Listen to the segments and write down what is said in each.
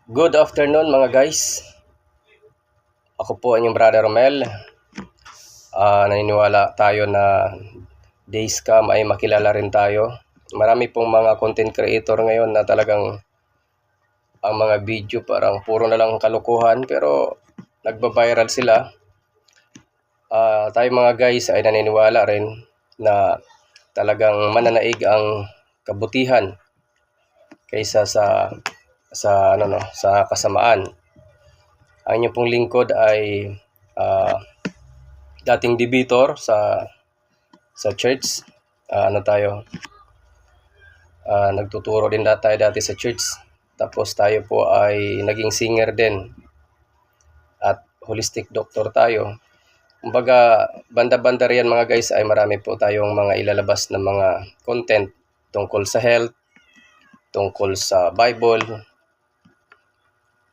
Good afternoon mga guys. Ako po ang inyong brother Romel. Naniniwala tayo na day scam ay makilala rin tayo. Marami pong mga content creator ngayon na talagang ang mga video parang puro na lang kalukuhan pero nagba-viral sila. Tayo mga guys ay naniniwala rin na talagang mananaig ang kabutihan kaysa sa kasamaan. Ang inyong pong lingkod ay dating debitor sa church. Nagtuturo din tayo dati sa church. Tapos tayo po ay naging singer din at holistic doctor tayo. Kumbaga, banda-banda riyan mga guys ay marami po tayong mga ilalabas na mga content tungkol sa health, tungkol sa Bible,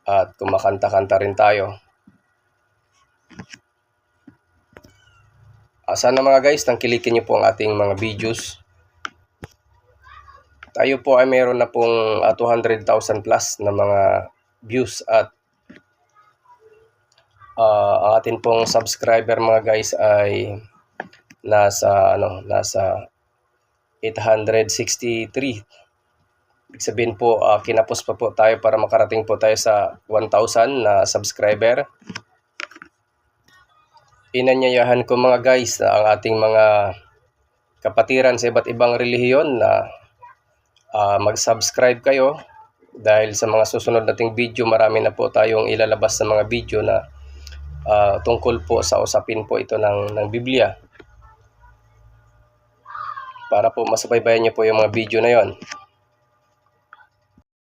at kumakanta-kanta rin tayo. Sana mga guys, tangkilikin niyo po ang ating mga videos. Tayo po ay mayroon na pong 200,000 plus na mga views at ang ating pong subscriber mga guys ay nasa 863. Ibig sabihin po, kinapos pa po tayo para makarating po tayo sa 1,000 na subscriber. Inanyayahan ko mga guys na ang ating mga kapatiran sa iba't ibang relihiyon na mag-subscribe kayo dahil sa mga susunod nating video marami na po tayong ilalabas na mga video na tungkol po sa usapin po ito ng Biblia para po masubaybayan niyo po yung mga video na yon.